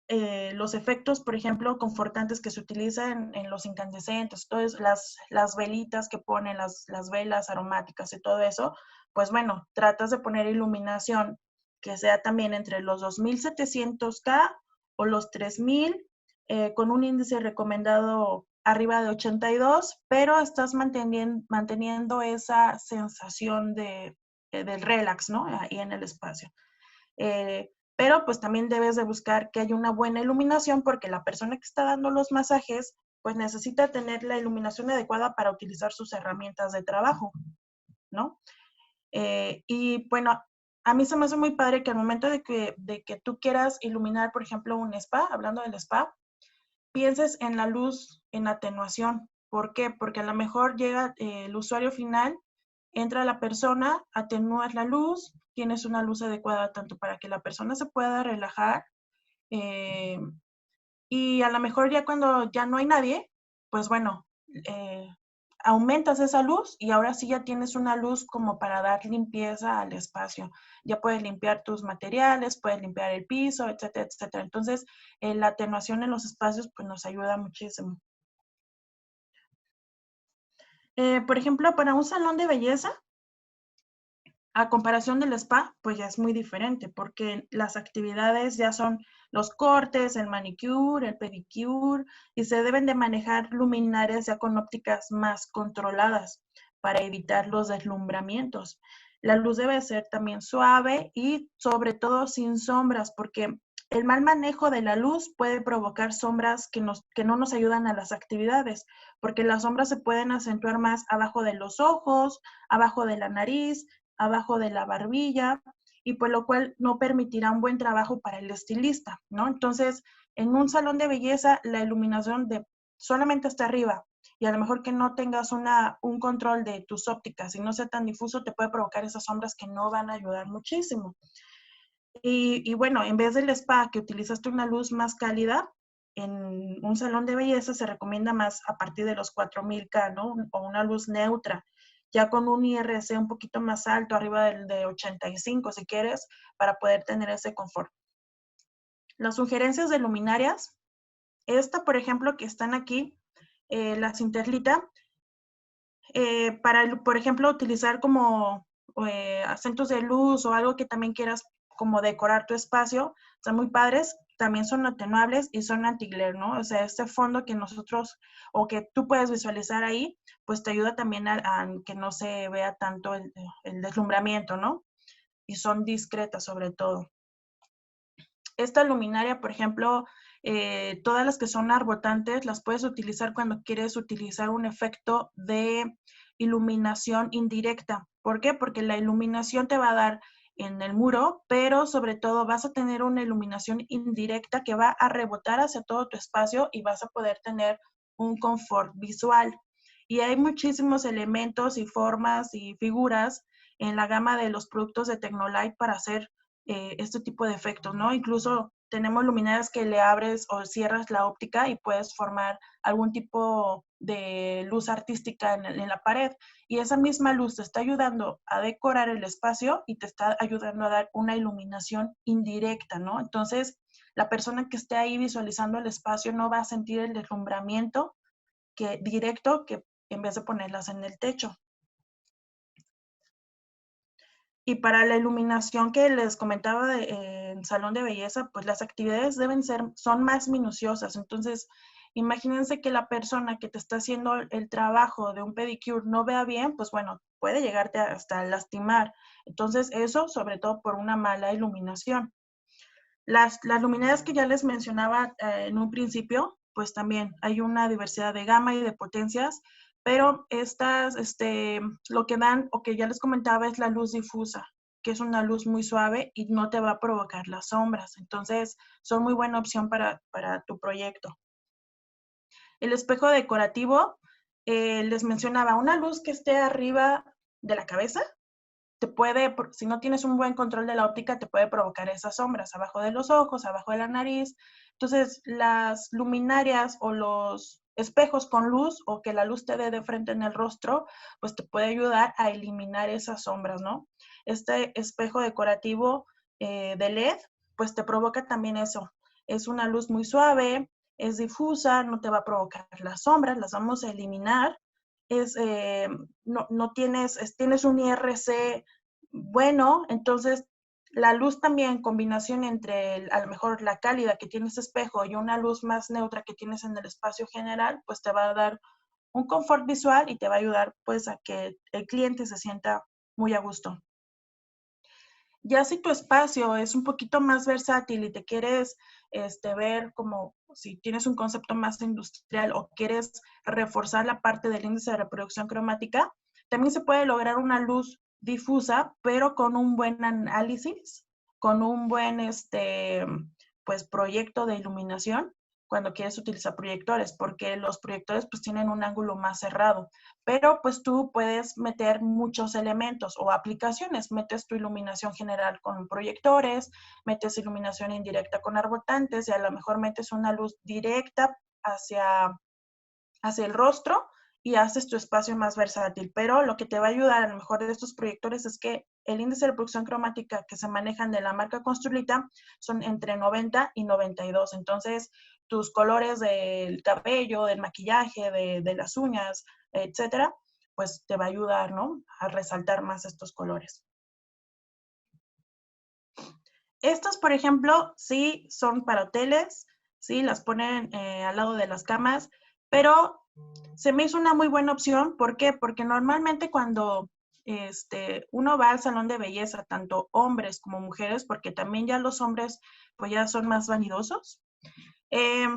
los efectos, por ejemplo, confortantes que se utilizan en los incandescentes, todas las velitas que ponen, las velas aromáticas y todo eso, pues bueno, tratas de poner iluminación que sea también entre los 2700K o los 3000, con un índice recomendado arriba de 82, pero estás manteniendo esa sensación del relax, ¿no? Ahí en el espacio. Pero pues también debes de buscar que haya una buena iluminación porque la persona que está dando los masajes pues necesita tener la iluminación adecuada para utilizar sus herramientas de trabajo, ¿no? Y bueno, a mí se me hace muy padre que al momento de que tú quieras iluminar, por ejemplo, un spa, hablando del spa, pienses en la luz en atenuación. ¿Por qué? Porque a lo mejor llega el usuario final, entra la persona, atenúas la luz, tienes una luz adecuada tanto para que la persona se pueda relajar, eh, y a lo mejor ya cuando ya no hay nadie, pues bueno, aumentas esa luz y ahora sí ya tienes una luz como para dar limpieza al espacio. Ya puedes limpiar tus materiales, puedes limpiar el piso, etcétera, etcétera. Entonces, la atenuación en los espacios pues nos ayuda muchísimo. Por ejemplo, para un salón de belleza, a comparación del spa, pues ya es muy diferente porque las actividades ya son los cortes, el manicure, el pedicure y se deben de manejar luminarias ya con ópticas más controladas para evitar los deslumbramientos. La luz debe ser también suave y sobre todo sin sombras porque el mal manejo de la luz puede provocar sombras que no nos ayudan a las actividades porque las sombras se pueden acentuar más abajo de los ojos, abajo de la nariz, abajo de la barbilla y por lo cual no permitirá un buen trabajo para el estilista, ¿no? Entonces, en un salón de belleza, la iluminación de solamente hasta arriba y a lo mejor que no tengas un control de tus ópticas y no sea tan difuso, te puede provocar esas sombras que no van a ayudar muchísimo. Y bueno, en vez del spa que utilizaste una luz más cálida, en un salón de belleza se recomienda más a partir de los 4000K, ¿no? O una luz neutra, ya con un IRC un poquito más alto, arriba del de 85 si quieres, para poder tener ese confort. Las sugerencias de luminarias, esta por ejemplo que están aquí, la Cinterlita, para, por ejemplo, utilizar como acentos de luz o algo que también quieras como decorar tu espacio, están muy padres, también son atenuables y son anti-glare, ¿no? O sea, este fondo que nosotros o que tú puedes visualizar ahí, pues te ayuda también a que no se vea tanto el deslumbramiento, ¿no? Y son discretas sobre todo. Esta luminaria, por ejemplo, todas las que son arbotantes las puedes utilizar cuando quieres utilizar un efecto de iluminación indirecta. ¿Por qué? Porque la iluminación te va a dar en el muro, pero sobre todo vas a tener una iluminación indirecta que va a rebotar hacia todo tu espacio y vas a poder tener un confort visual. Y hay muchísimos elementos y formas y figuras en la gama de los productos de Tecnolite para hacer este tipo de efectos, ¿no? Incluso tenemos luminarias que le abres o cierras la óptica y puedes formar algún tipo de luz artística en la pared. Y esa misma luz te está ayudando a decorar el espacio y te está ayudando a dar una iluminación indirecta, ¿no? Entonces, la persona que esté ahí visualizando el espacio no va a sentir el deslumbramiento directo que en vez de ponerlas en el techo. Y para la iluminación que les comentaba en salón de belleza, pues las actividades son más minuciosas. Entonces, imagínense que la persona que te está haciendo el trabajo de un pedicure no vea bien, pues bueno, puede llegarte hasta lastimar. Entonces, eso sobre todo por una mala iluminación. Las luminarias que ya les mencionaba en un principio, pues también hay una diversidad de gama y de potencias, pero estas, lo que dan, o que ya les comentaba, es la luz difusa, que es una luz muy suave y no te va a provocar las sombras. Entonces, son muy buena opción para tu proyecto. El espejo decorativo, les mencionaba, una luz que esté arriba de la cabeza, te puede, si no tienes un buen control de la óptica, te puede provocar esas sombras abajo de los ojos, abajo de la nariz. Entonces, las luminarias o los espejos con luz o que la luz te dé de frente en el rostro, pues te puede ayudar a eliminar esas sombras, ¿no? Este espejo decorativo de LED, pues te provoca también eso. Es una luz muy suave, es difusa, no te va a provocar las sombras, las vamos a eliminar. No tienes un IRC bueno, entonces la luz también, combinación entre a lo mejor la cálida que tiene ese espejo y una luz más neutra que tienes en el espacio general, pues te va a dar un confort visual y te va a ayudar pues a que el cliente se sienta muy a gusto. Ya si tu espacio es un poquito más versátil y te quieres ver como si tienes un concepto más industrial o quieres reforzar la parte del índice de reproducción cromática, también se puede lograr una luz difusa, pero con un buen análisis, con un buen pues, proyecto de iluminación cuando quieres utilizar proyectores, porque los proyectores pues tienen un ángulo más cerrado, pero pues tú puedes meter muchos elementos o aplicaciones, metes tu iluminación general con proyectores, metes iluminación indirecta con arbotantes y a lo mejor metes una luz directa hacia el rostro y haces tu espacio más versátil. Pero lo que te va a ayudar a lo mejor de estos proyectores es que el índice de reproducción cromática que se manejan de la marca Construlita son entre 90 y 92. Entonces, tus colores del cabello, del maquillaje, de las uñas, etcétera, pues te va a ayudar, ¿no? A resaltar más estos colores. Estas, por ejemplo, sí son para hoteles, sí, las ponen al lado de las camas, pero se me hizo una muy buena opción. ¿Por qué? Porque normalmente cuando uno va al salón de belleza, tanto hombres como mujeres, porque también ya los hombres pues ya son más vanidosos, eh,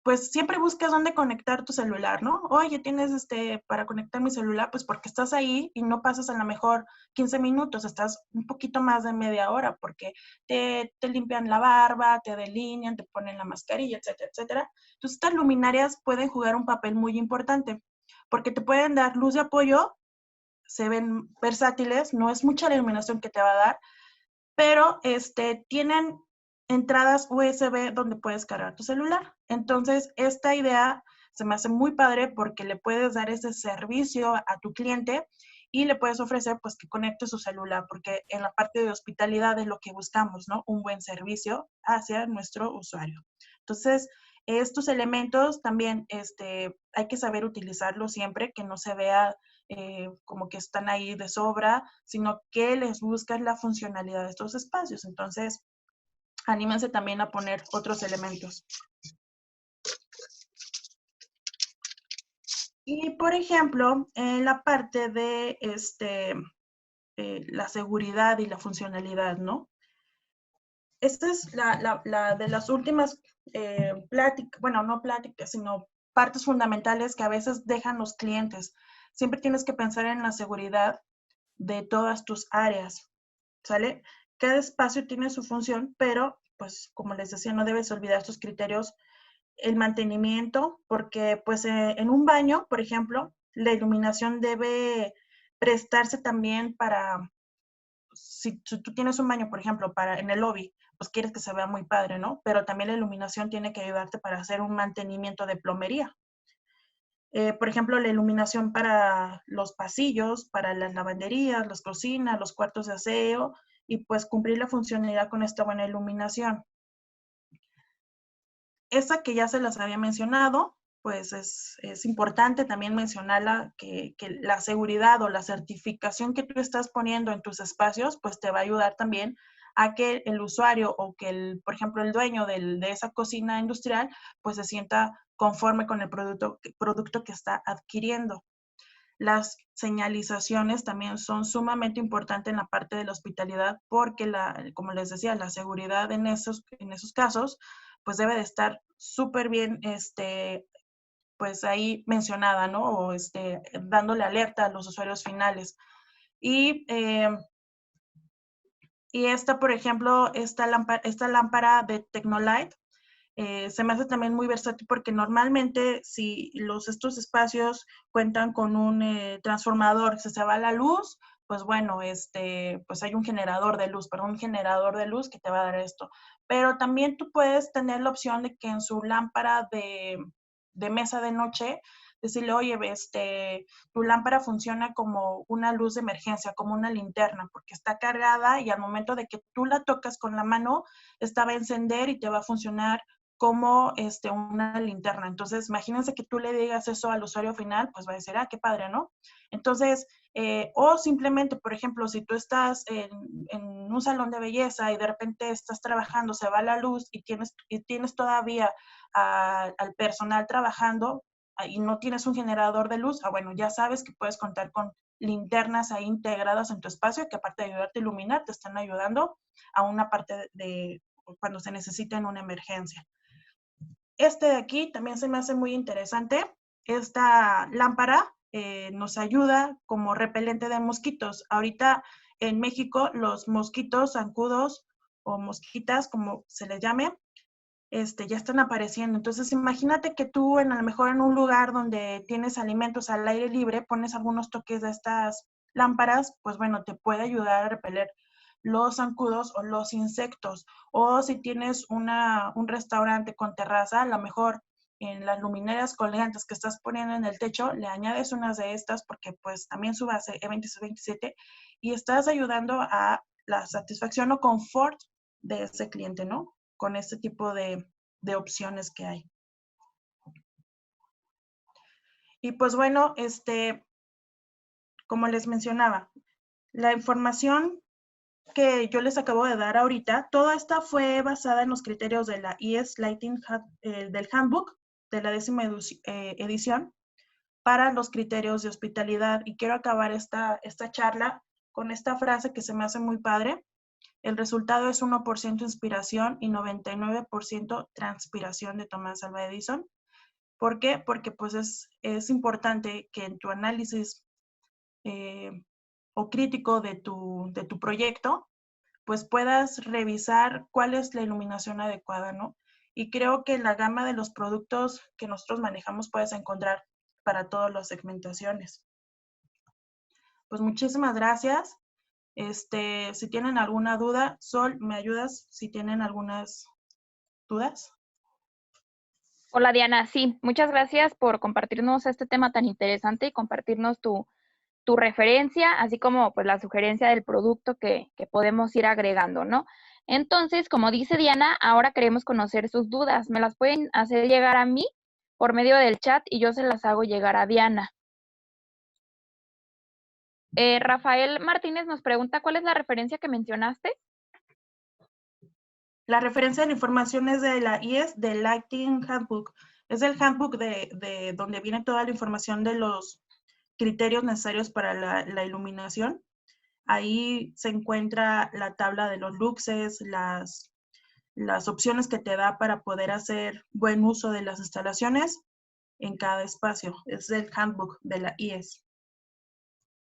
pues siempre buscas dónde conectar tu celular, ¿no? Oye, tienes para conectar mi celular, pues porque estás ahí y no pasas a lo mejor 15 minutos, estás un poquito más de media hora porque te limpian la barba, te delinean, te ponen la mascarilla, etcétera, etcétera. Entonces, estas luminarias pueden jugar un papel muy importante porque te pueden dar luz de apoyo, se ven versátiles, no es mucha la iluminación que te va a dar, pero tienen entradas USB donde puedes cargar tu celular. Entonces, esta idea se me hace muy padre porque le puedes dar ese servicio a tu cliente y le puedes ofrecer pues que conecte su celular, porque en la parte de hospitalidad es lo que buscamos, ¿no? Un buen servicio hacia nuestro usuario. Entonces, estos elementos también hay que saber utilizarlos siempre, que no se vea como que están ahí de sobra, sino que les buscas la funcionalidad de estos espacios. Entonces, anímense también a poner otros elementos. Y, por ejemplo, en la parte de la seguridad y la funcionalidad, ¿no? Esta es la de las últimas pláticas, bueno, no pláticas, sino partes fundamentales que a veces dejan los clientes. Siempre tienes que pensar en la seguridad de todas tus áreas, ¿sale? Cada espacio tiene su función, pero, pues, como les decía, no debes olvidar estos criterios, el mantenimiento, porque, pues, en un baño, por ejemplo, la iluminación debe prestarse también para, si tú tienes un baño, por ejemplo, en el lobby, pues quieres que se vea muy padre, ¿no? Pero también la iluminación tiene que ayudarte para hacer un mantenimiento de plomería. Por ejemplo, la iluminación para los pasillos, para las lavanderías, las cocinas, los cuartos de aseo, y pues cumplir la funcionalidad con esta buena iluminación. Esa que ya se las había mencionado, pues es importante también mencionarla, que la seguridad o la certificación que tú estás poniendo en tus espacios, pues te va a ayudar también a que el usuario o que, por ejemplo, el dueño de esa cocina industrial, pues se sienta conforme con el producto que está adquiriendo. Las señalizaciones también son sumamente importantes en la parte de la hospitalidad porque, como les decía, la seguridad en esos casos, pues debe de estar súper bien, pues ahí mencionada, ¿no? O dándole alerta a los usuarios finales. Y, esta, por ejemplo, esta lámpara de Tecnolight, se me hace también muy versátil porque normalmente si estos espacios cuentan con un transformador, si se va la luz, pues bueno, pues hay un generador de luz, un generador de luz que te va a dar esto. Pero también tú puedes tener la opción de que en su lámpara de mesa de noche, decirle, oye, tu lámpara funciona como una luz de emergencia, como una linterna, porque está cargada y al momento de que tú la tocas con la mano, esta va a encender y te va a funcionar como una linterna. Entonces, imagínense que tú le digas eso al usuario final, pues va a decir, ah, qué padre, ¿no? Entonces, o simplemente, por ejemplo, si tú estás en un salón de belleza y de repente estás trabajando, se va la luz y tienes todavía al personal trabajando y no tienes un generador de luz, bueno, ya sabes que puedes contar con linternas ahí integradas en tu espacio que aparte de ayudarte a iluminar, te están ayudando a una parte de cuando se necesita en una emergencia. Este de aquí también se me hace muy interesante. Esta lámpara nos ayuda como repelente de mosquitos. Ahorita en México los mosquitos zancudos o mosquitas, como se les llame, ya están apareciendo. Entonces, imagínate que tú a lo mejor en un lugar donde tienes alimentos al aire libre, pones algunos toques de estas lámparas, pues bueno, te puede ayudar a repeler los zancudos o los insectos. O si tienes un restaurante con terraza, a lo mejor en las luminarias colgantes que estás poniendo en el techo, le añades unas de estas porque pues también su base E2627 y estás ayudando a la satisfacción o confort de ese cliente, ¿no? Con este tipo de opciones que hay. Y pues bueno, como les mencionaba, la información que yo les acabo de dar ahorita, toda esta fue basada en los criterios de la ES Lighting del Handbook de la 10ª edición para los criterios de hospitalidad. Y quiero acabar esta charla con esta frase que se me hace muy padre. El resultado es 1% inspiración y 99% transpiración de Thomas Alva Edison. ¿Por qué? Porque pues es importante que en tu análisis o crítico de tu proyecto, pues puedas revisar cuál es la iluminación adecuada, ¿no? Y creo que en la gama de los productos que nosotros manejamos puedes encontrar para todas las segmentaciones. Pues muchísimas gracias. Si tienen alguna duda, Sol, ¿me ayudas si tienen algunas dudas? Hola Diana, sí, muchas gracias por compartirnos este tema tan interesante y compartirnos tu referencia, así como pues la sugerencia del producto que podemos ir agregando, ¿no? Entonces, como dice Diana, ahora queremos conocer sus dudas. Me las pueden hacer llegar a mí por medio del chat y yo se las hago llegar a Diana. Rafael Martínez nos pregunta, ¿cuál es la referencia que mencionaste? La referencia de la información es de la IES, del Lighting Handbook. Es el handbook de donde viene toda la información de los criterios necesarios para la iluminación. Ahí se encuentra la tabla de los luxes, las opciones que te da para poder hacer buen uso de las instalaciones en cada espacio. Es el handbook de la IES.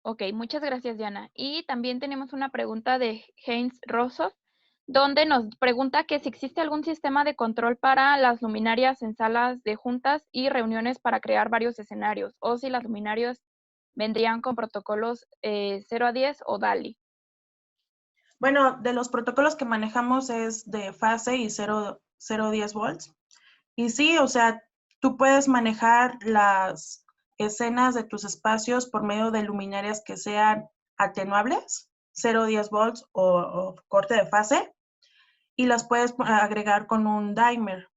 Ok, muchas gracias, Diana. Y también tenemos una pregunta de Heinz Rosso, donde nos pregunta que si existe algún sistema de control para las luminarias en salas de juntas y reuniones para crear varios escenarios, o si las luminarias vendrían con protocolos 0 a 10 o DALI. Bueno, de los protocolos que manejamos es de fase y 0 a 10 volts. Y sí, o sea, tú puedes manejar las escenas de tus espacios por medio de luminarias que sean atenuables, 0 a 10 volts o corte de fase, y las puedes agregar con un dimer.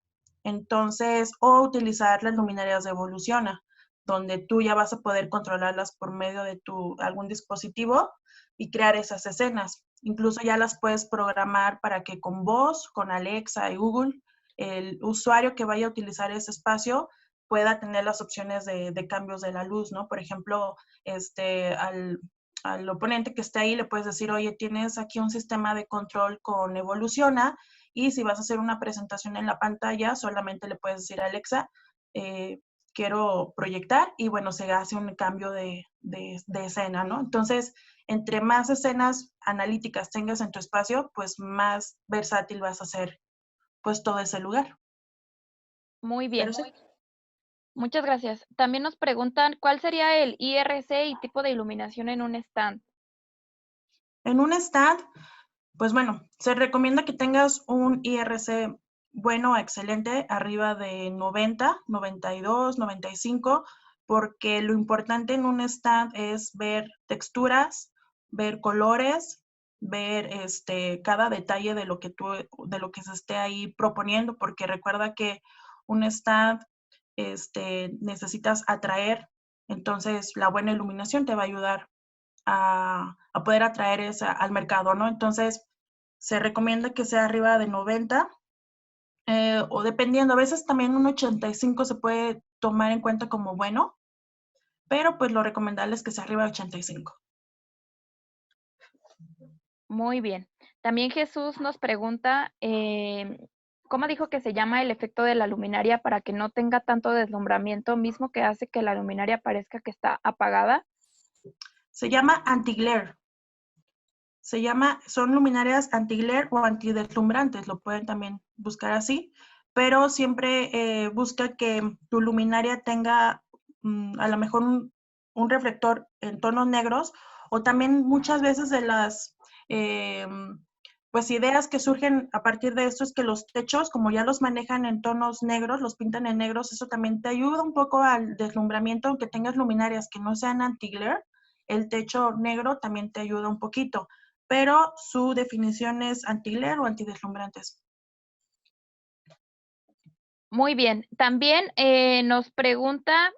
Entonces, o utilizar las luminarias de Evoluciona, donde tú ya vas a poder controlarlas por medio de algún dispositivo y crear esas escenas. Incluso ya las puedes programar para que con voz, con Alexa y Google, el usuario que vaya a utilizar ese espacio pueda tener las opciones de cambios de la luz, ¿no? Por ejemplo, al oponente que esté ahí le puedes decir, oye, tienes aquí un sistema de control con Evoluciona y si vas a hacer una presentación en la pantalla, solamente le puedes decir a Alexa, quiero proyectar y bueno, se hace un cambio de escena, ¿no? Entonces, entre más escenas analíticas tengas en tu espacio, pues más versátil vas a hacer pues todo ese lugar. Muy bien. Sí. Muchas gracias. También nos preguntan, ¿cuál sería el IRC y tipo de iluminación en un stand? En un stand, pues bueno, se recomienda que tengas un IRC bueno, excelente, arriba de 90, 92, 95, porque lo importante en un stand es ver texturas, ver colores, ver cada detalle de lo que se esté ahí proponiendo, porque recuerda que un stand necesitas atraer, entonces la buena iluminación te va a ayudar a poder atraer al mercado, ¿no? Entonces, se recomienda que sea arriba de 90 o dependiendo, a veces también un 85 se puede tomar en cuenta como bueno, pero pues lo recomendable es que sea arriba de 85. Muy bien. También Jesús nos pregunta, ¿cómo dijo que se llama el efecto de la luminaria para que no tenga tanto deslumbramiento mismo que hace que la luminaria parezca que está apagada? Se llama anti-glare. Son luminarias anti-glare o antideslumbrantes, lo pueden también buscar así, pero siempre busca que tu luminaria tenga a lo mejor un reflector en tonos negros o también muchas veces de las pues ideas que surgen a partir de esto es que los techos, como ya los manejan en tonos negros, los pintan en negros, eso también te ayuda un poco al deslumbramiento, aunque tengas luminarias que no sean anti-glare, el techo negro también te ayuda un poquito, pero su definición es anti-glare o antideslumbrantes. Muy bien. También nos pregunta,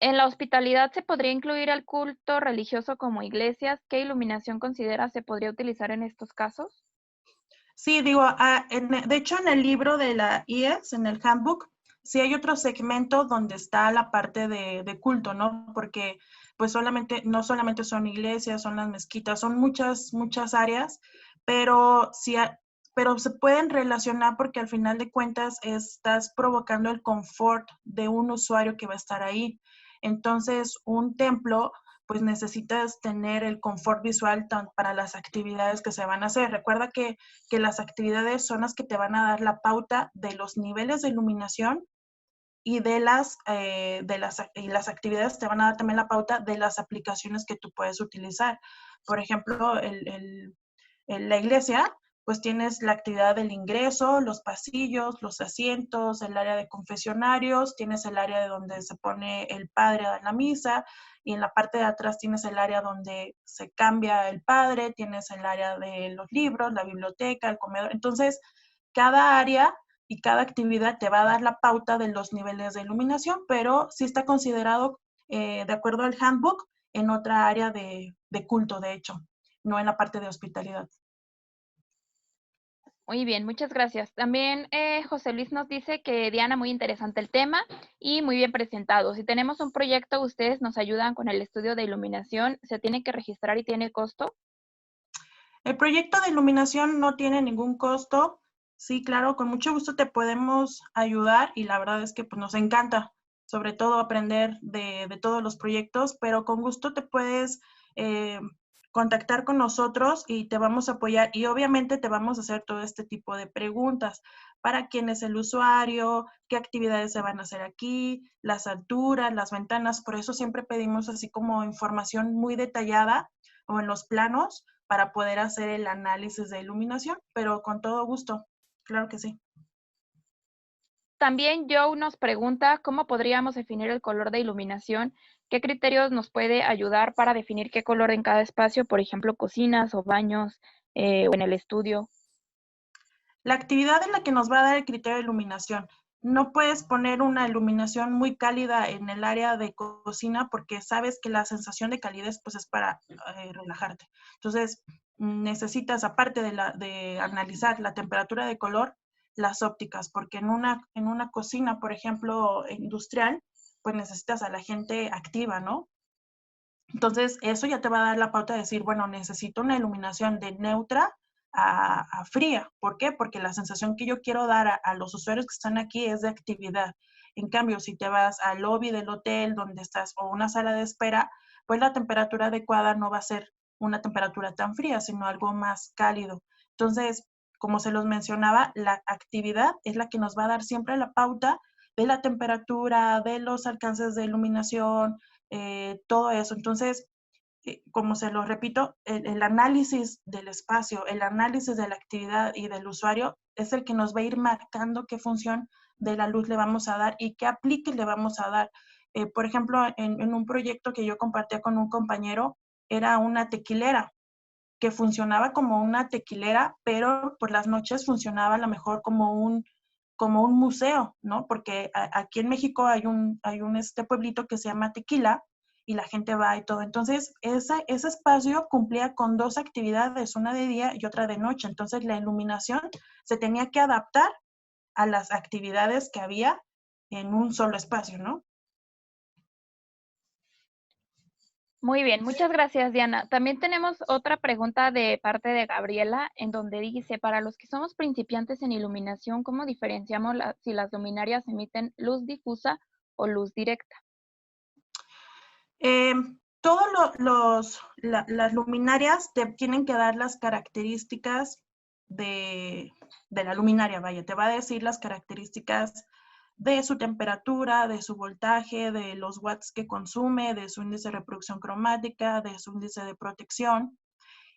¿en la hospitalidad se podría incluir el culto religioso como iglesias? ¿Qué iluminación considera se podría utilizar en estos casos? Sí, digo, de hecho en el libro de la IES, en el handbook, sí hay otro segmento donde está la parte de culto, ¿no? Porque pues no solamente son iglesias, son las mezquitas, son muchas áreas, pero sí, pero se pueden relacionar porque al final de cuentas estás provocando el confort de un usuario que va a estar ahí. Entonces, un templo pues necesitas tener el confort visual para las actividades que se van a hacer. Recuerda que las actividades son las que te van a dar la pauta de los niveles de iluminación y y las actividades te van a dar también la pauta de las aplicaciones que tú puedes utilizar. Por ejemplo, en la iglesia, pues tienes la actividad del ingreso, los pasillos, los asientos, el área de confesionarios, tienes el área de donde se pone el padre a dar la misa, y en la parte de atrás tienes el área donde se cambia el padre, tienes el área de los libros, la biblioteca, el comedor. Entonces, cada área y cada actividad te va a dar la pauta de los niveles de iluminación, pero sí está considerado, de acuerdo al handbook, en otra área de culto, de hecho, no en la parte de hospitalidad. Muy bien, muchas gracias. También José Luis nos dice que Diana, muy interesante el tema y muy bien presentado. Si tenemos un proyecto, ustedes nos ayudan con el estudio de iluminación, ¿se tiene que registrar y tiene costo? El proyecto de iluminación no tiene ningún costo. Sí, claro, con mucho gusto te podemos ayudar y la verdad es que pues, nos encanta, sobre todo aprender de todos los proyectos, pero con gusto te puedes eh, contactar con nosotros y te vamos a apoyar y obviamente te vamos a hacer todo este tipo de preguntas para quién es el usuario, qué actividades se van a hacer aquí, las alturas, las ventanas. Por eso siempre pedimos así como información muy detallada o en los planos para poder hacer el análisis de iluminación, pero con todo gusto, claro que sí. También Joe nos pregunta cómo podríamos definir el color de iluminación, qué criterios nos puede ayudar para definir qué color en cada espacio, por ejemplo, cocinas o baños o en el estudio. La actividad en la que nos va a dar el criterio de iluminación. No puedes poner una iluminación muy cálida en el área de cocina porque sabes que la sensación de calidez pues es para relajarte. Entonces, necesitas, aparte de analizar la temperatura de color, las ópticas, porque en una cocina, por ejemplo, industrial, pues necesitas a la gente activa, ¿no? Entonces, eso ya te va a dar la pauta de decir, bueno, necesito una iluminación de neutra a fría. ¿Por qué? Porque la sensación que yo quiero dar a los usuarios que están aquí es de actividad. En cambio, si te vas al lobby del hotel donde estás o una sala de espera, pues la temperatura adecuada no va a ser una temperatura tan fría, sino algo más cálido. Entonces, como se los mencionaba, la actividad es la que nos va a dar siempre la pauta de la temperatura, de los alcances de iluminación, todo eso. Entonces, como se lo repito, el análisis del espacio, el análisis de la actividad y del usuario es el que nos va a ir marcando qué función de la luz le vamos a dar y qué aplique le vamos a dar. Por ejemplo, en un proyecto que yo compartía con un compañero, era una tequilera que funcionaba como una tequilera, pero por las noches funcionaba a lo mejor como un museo, ¿no? Porque aquí en México hay un pueblito que se llama Tequila y la gente va y todo. Entonces, ese espacio cumplía con dos actividades, una de día y otra de noche. Entonces, la iluminación se tenía que adaptar a las actividades que había en un solo espacio, ¿no? Muy bien, muchas gracias, Diana. También tenemos otra pregunta de parte de Gabriela, en donde dice, para los que somos principiantes en iluminación, ¿cómo diferenciamos si las luminarias emiten luz difusa o luz directa? Eh, todos las luminarias te tienen que dar las características de la luminaria, vaya, te va a decir las características de su temperatura, de su voltaje, de los watts que consume, de su índice de reproducción cromática, de su índice de protección.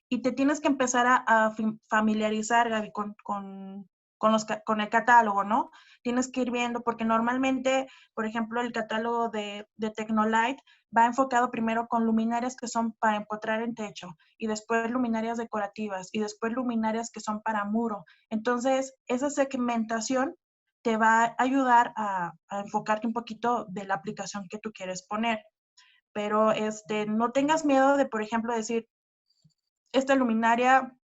y te tienes que empezar a familiarizar, Gaby, con el catálogo, ¿no? Tienes que ir viendo, porque normalmente, por ejemplo, el catálogo de Tecnolite va enfocado primero con luminarias que son para empotrar en techo, y después luminarias decorativas, y después luminarias que son para muro. Entonces, esa segmentación te va a ayudar a enfocarte un poquito de la aplicación que tú quieres poner. Pero no tengas miedo de, por ejemplo, decir, esta luminaria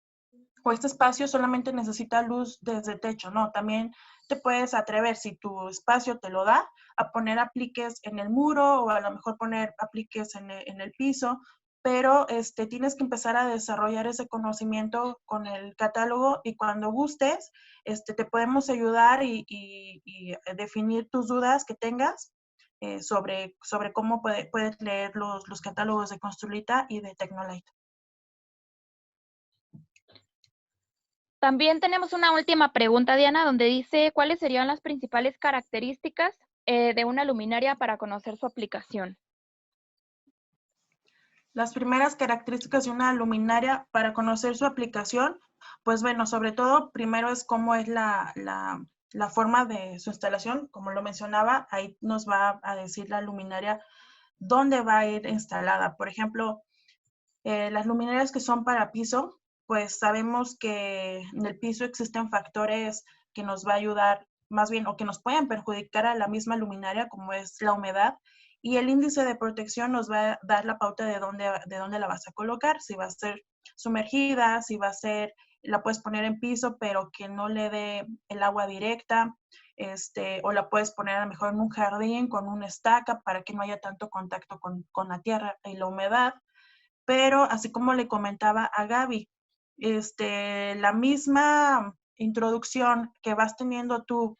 o este espacio solamente necesita luz desde techo, no, también te puedes atrever, si tu espacio te lo da, a poner apliques en el muro o a lo mejor poner apliques en el piso, pero tienes que empezar a desarrollar ese conocimiento con el catálogo, y cuando gustes, te podemos ayudar y definir tus dudas que tengas sobre cómo puedes leer los catálogos de Construlita y de Tecnolite. También tenemos una última pregunta, Diana, donde dice, ¿cuáles serían las principales características de una luminaria para conocer su aplicación? Las primeras características de una luminaria para conocer su aplicación, pues bueno, sobre todo, primero es cómo es la forma de su instalación. Como lo mencionaba, ahí nos va a decir la luminaria dónde va a ir instalada. Por ejemplo, las luminarias que son para piso, pues sabemos que en el piso existen factores que nos va a ayudar, más bien, o que nos pueden perjudicar a la misma luminaria, como es la humedad, y el índice de protección nos va a dar la pauta de dónde la vas a colocar, si va a ser sumergida, si va a ser, la puedes poner en piso, pero que no le dé el agua directa, o la puedes poner a lo mejor en un jardín con una estaca para que no haya tanto contacto con la tierra y la humedad. Pero así como le comentaba a Gaby, la misma introducción que vas teniendo tú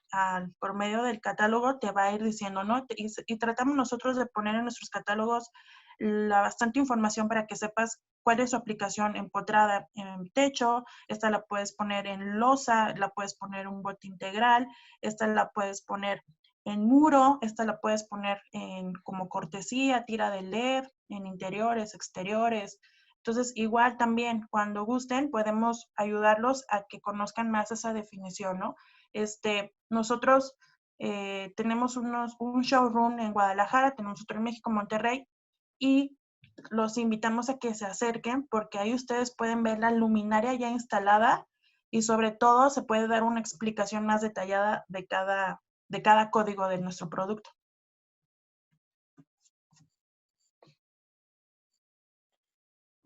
por medio del catálogo te va a ir diciendo, ¿no? Y tratamos nosotros de poner en nuestros catálogos la bastante información para que sepas cuál es su aplicación empotrada en techo. Esta la puedes poner en losa, la puedes poner un bote integral, esta la puedes poner en muro, esta la puedes poner como cortesía, tira de LED, en interiores, exteriores. Entonces, igual también, cuando gusten, podemos ayudarlos a que conozcan más esa definición, ¿no? Nosotros tenemos un showroom en Guadalajara, tenemos otro en México, Monterrey, y los invitamos a que se acerquen, porque ahí ustedes pueden ver la luminaria ya instalada, y sobre todo se puede dar una explicación más detallada de cada código de nuestro producto.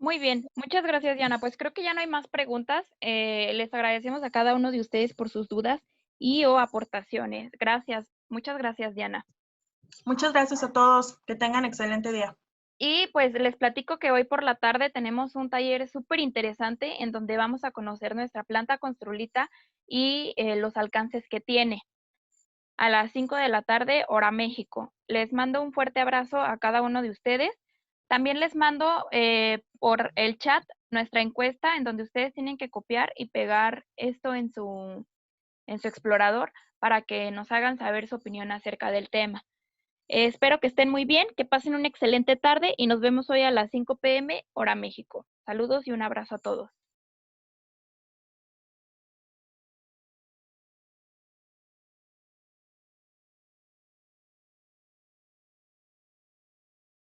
Muy bien, muchas gracias, Diana. Pues creo que ya no hay más preguntas. Les agradecemos a cada uno de ustedes por sus dudas y o aportaciones. Gracias, muchas gracias, Diana. Muchas gracias a todos. Que tengan excelente día. Y pues les platico que hoy por la tarde tenemos un taller súper interesante en donde vamos a conocer nuestra planta Construlita y los alcances que tiene. A las 5 de la tarde, hora México. Les mando un fuerte abrazo a cada uno de ustedes. También les mando por el chat nuestra encuesta en donde ustedes tienen que copiar y pegar esto en su explorador para que nos hagan saber su opinión acerca del tema. Espero que estén muy bien, que pasen una excelente tarde y nos vemos hoy a las 5 p.m. hora México. Saludos y un abrazo a todos.